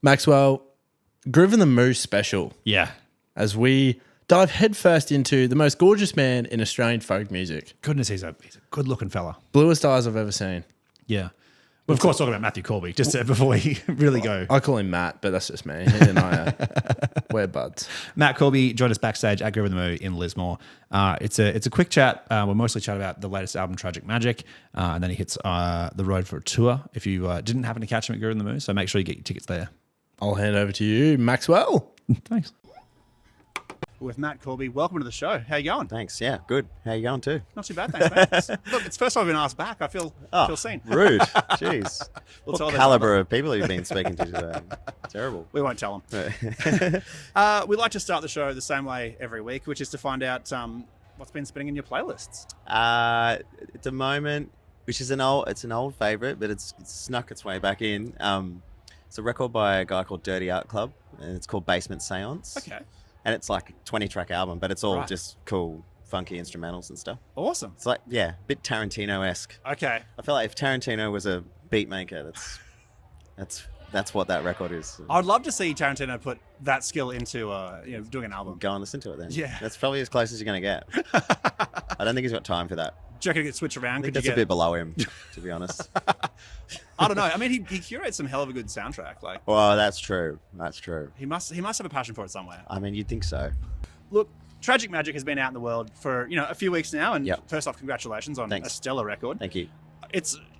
Maxwell, Groovin the Moo special. Yeah. As we dive headfirst into the most gorgeous man in Australian folk music. Goodness, he's a good-looking fella. Bluest eyes I've ever seen. Yeah. Well, of course, talking about Matthew Corby, just before we really go. I call him Matt, but that's just me. He and I we're buds. Matt Corby joined us backstage at Groovin the Moo in Lismore. It's a quick chat. We'll mostly chat about the latest album, Tragic Magic, and then he hits the road for a tour if you didn't happen to catch him at Groovin the Moo. So make sure you get your tickets there. I'll hand over to you, Maxwell. Thanks. With Matt Corby. Welcome to the show. How you going? Thanks. Yeah, good. How you going too? Not too bad, thanks, mate. Look, it's the first time I've been asked back. I feel seen. Rude. Jeez. We'll what tell them caliber of people you've been speaking to today? Terrible. We won't tell them. We like to start the show the same way every week, which is to find out what's been spinning in your playlists. At the moment, which is an old favourite, but it's snuck its way back in. It's a record by a guy called Dirty Art Club, and it's called Basement Seance. Okay. And it's like a 20-track album, but it's all Right. just cool, funky instrumentals and stuff. Awesome. It's like, yeah, a bit Tarantino-esque. Okay. I feel like if Tarantino was a beat maker, that's what that record is. I'd love to see Tarantino put that skill into doing an album. Go and listen to it then. Yeah. That's probably as close as you're going to get. I don't think he's got time for that. Do you reckon it could switch around? I think that's a bit below him, to be honest. I don't know. I mean, he curates some hell of a good soundtrack. Like, Well, that's true. That's true. he must have a passion for it somewhere. I mean, you'd think so. Look, Tragic Magic has been out in the world for a few weeks now, and Yep. first off, congratulations on Thanks. a stellar record. Thank you.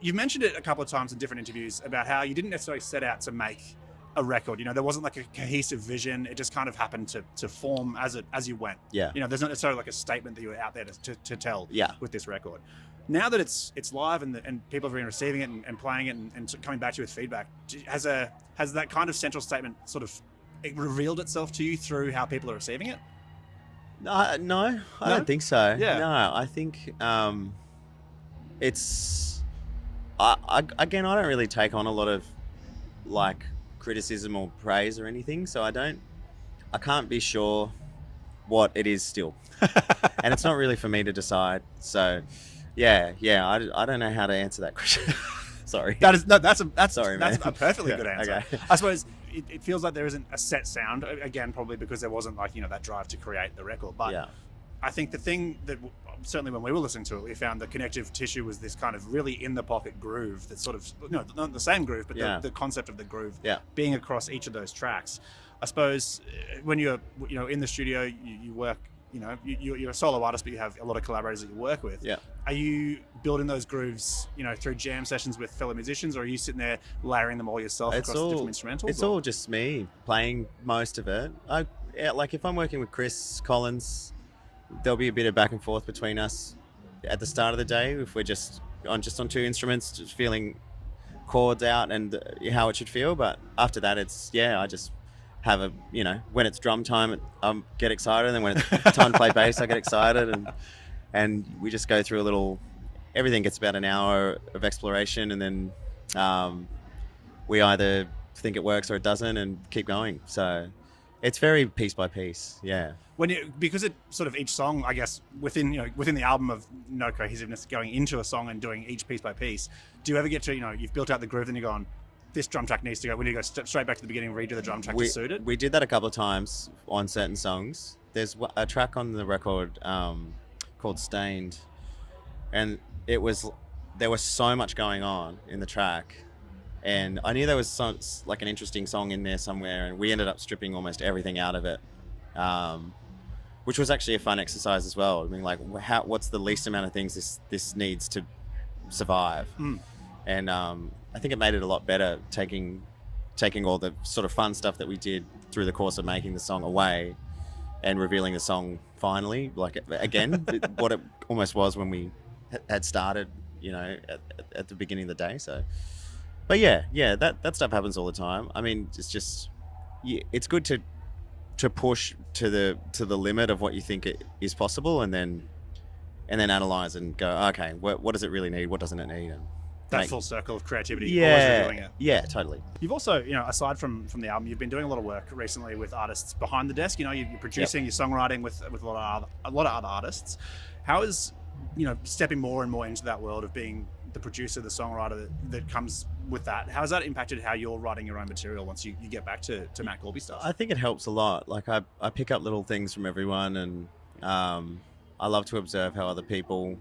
You've mentioned it a couple of times in different interviews about how you didn't necessarily set out to make a record. There wasn't like a cohesive vision. It just kind of happened to form as you went. Yeah. There's not necessarily like a statement that you were out there to tell Yeah. with this record. Now that it's live and people have been receiving it and playing it and coming back to you with feedback, has that kind of central statement sort of revealed itself to you through how people are receiving it? No, I don't think so. Yeah. No, I think it's... I don't really take on a lot of like criticism or praise or anything, so I can't be sure what it is still. And it's not really for me to decide. So yeah, I don't know how to answer that question. Sorry. That's Sorry, that's man. a perfectly Yeah, good answer. okay. I suppose it feels like there isn't a set sound, again, probably because there wasn't like, that drive to create the record. But Yeah. I think the thing that certainly when we were listening to it, we found the connective tissue was this kind of really in the pocket groove that sort of, not the same groove, but Yeah. the concept of the groove Yeah. being across each of those tracks. I suppose when you're, in the studio, you work, you're a solo artist, but you have a lot of collaborators that you work with. Yeah. Are you building those grooves, through jam sessions with fellow musicians, or are you sitting there layering them all yourself across the different instrumentals? It's all just me playing most of it. Like if I'm working with Chris Collins, there'll be a bit of back and forth between us at the start of the day if we're just on two instruments, just feeling chords out and how it should feel. But after that, I just have when it's drum time, I get excited, and then when it's time to play bass, I get excited, and we just go through everything gets about an hour of exploration, and then we either think it works or it doesn't and keep going. So it's very piece by piece. Yeah. Because it sort of each song, I guess, within the album of no cohesiveness going into a song and doing each piece by piece, do you ever get to, you've built out the groove and you're going, this drum track needs to go, we need to go straight back to the beginning, redo the drum track to suit it? We did that a couple of times on certain songs. There's a track on the record called Stained, and there was so much going on in the track, and I knew there was like an interesting song in there somewhere, and we ended up stripping almost everything out of it, which was actually a fun exercise as well. I mean, like, what's the least amount of things this needs to survive? And I think it made it a lot better taking all the sort of fun stuff that we did through the course of making the song away and revealing the song finally, like again, what it almost was when we had started, at the beginning of the day. So, but yeah, that stuff happens all the time. I mean, it's good to push to the limit of what you think it is possible, and then analyze and go, okay, what does it really need? What doesn't it need? And that full circle of creativity. Yeah, always reviewing it. Yeah, totally. You've also, aside from the album, you've been doing a lot of work recently with artists behind the desk. You're producing, you're songwriting with a lot of other artists. How is stepping more and more into that world of being the producer, the songwriter that comes with that. How has that impacted how you're writing your own material once you get back to Matt Corby stuff? I think it helps a lot. Like I pick up little things from everyone, and I love to observe how other people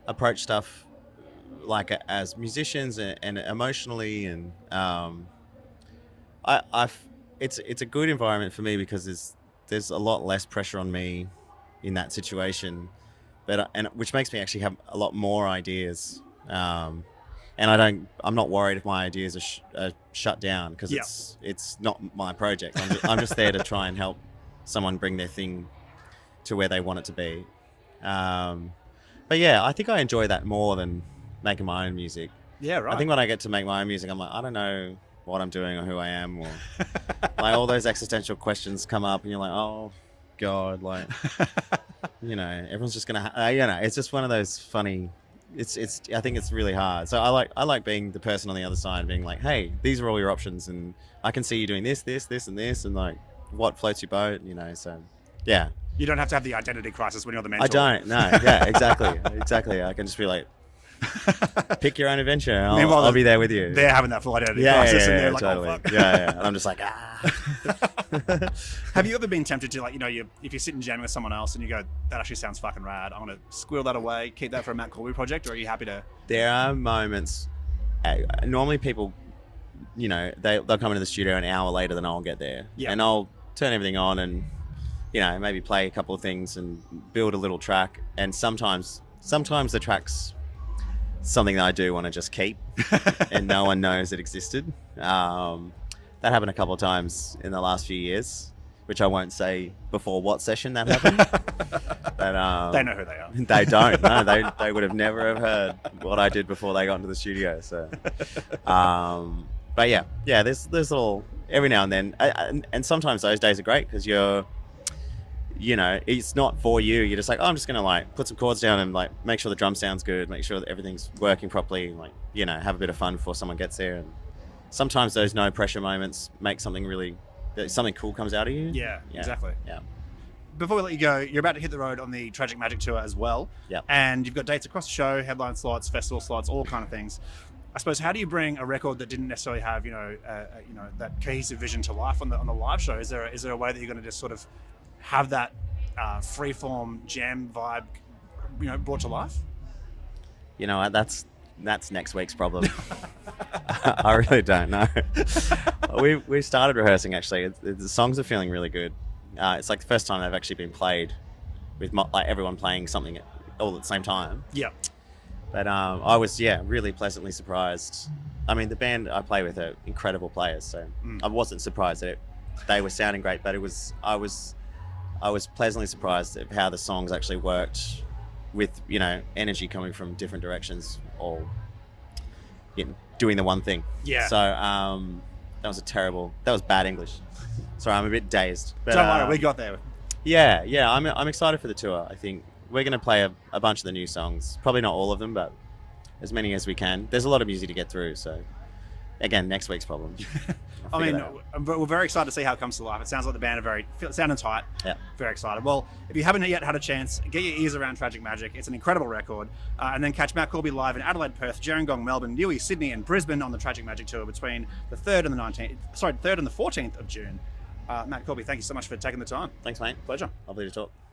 approach stuff, like as musicians and emotionally, and it's a good environment for me because there's a lot less pressure on me in that situation, and which makes me actually have a lot more ideas. And I'm not worried if my ideas are shut down because it's not my project. I'm just there to try and help someone bring their thing to where they want it to be. But yeah, I think I enjoy that more than making my own music. Yeah, right. I think when I get to make my own music, I'm like, I don't know what I'm doing or who I am, or like all those existential questions come up, and you're like, oh God, like everyone's just gonna, it's just one of those funny. It's. I think it's really hard. So I like being the person on the other side, being like, hey, these are all your options, and I can see you doing this, and this, and like what floats your boat, So yeah. You don't have to have the identity crisis when you're the mentor. I don't. No. Yeah. Exactly. I can just be like, pick your own adventure. And I'll be there with you. They're having that full identity crisis, and they're like, totally. oh fuck. Yeah. And I'm just like, Have you ever been tempted to, like, if you're sitting jamming with someone else and you go, that actually sounds fucking rad, I want to squirrel that away, keep that for a Matt Corby project, or are you happy to? There are moments. Normally, people, they'll come into the studio an hour later than I'll get there, and I'll turn everything on and maybe play a couple of things and build a little track. And sometimes the track's something that I do want to just keep and no one knows it existed. That happened a couple of times in the last few years, which I won't say before what session that happened. But they know who they are. They don't. No, they would have never have heard what I did before they got into the studio. So, but yeah, there's little every now and then, and sometimes those days are great because it's not for you. You're just like, oh, I'm just gonna like put some chords down and like make sure the drum sounds good, make sure that everything's working properly, like have a bit of fun before someone gets there. And sometimes those no pressure moments make something cool comes out of you. Yeah, exactly. Yeah. Before we let you go, you're about to hit the road on the Tragic Magic tour as well. Yeah. And you've got dates across the show, headline slots, festival slots, all kind of things. I suppose, how do you bring a record that didn't necessarily have that cohesive vision to life on the live show? Is there a way that you're going to just sort of have that freeform jam vibe, brought to life? That's next week's problem. I really don't know. We started rehearsing actually. The songs are feeling really good. It's like the first time they've actually been played with like everyone playing something all at the same time. Yeah. But I was really pleasantly surprised. I mean, the band I play with are incredible players, so I wasn't surprised that they were sounding great. But I was pleasantly surprised at how the songs actually worked with, energy coming from different directions, all doing the one thing. Yeah. So that was bad English. Sorry, I'm a bit dazed. But, don't worry, we got there. Yeah. I'm excited for the tour. I think we're going to play a bunch of the new songs. Probably not all of them, but as many as we can. There's a lot of music to get through, so again, next week's problem. I mean, we're very excited to see how it comes to life. It sounds like the band are sounding tight. Yeah. Very excited. Well, if you haven't yet had a chance, get your ears around Tragic Magic. It's an incredible record. And then catch Matt Corby live in Adelaide, Perth, Gerringong, Melbourne, Newey, Sydney, and Brisbane on the Tragic Magic tour between the 3rd and the 14th of June. Matt Corby, thank you so much for taking the time. Thanks, mate. Pleasure. Lovely to talk.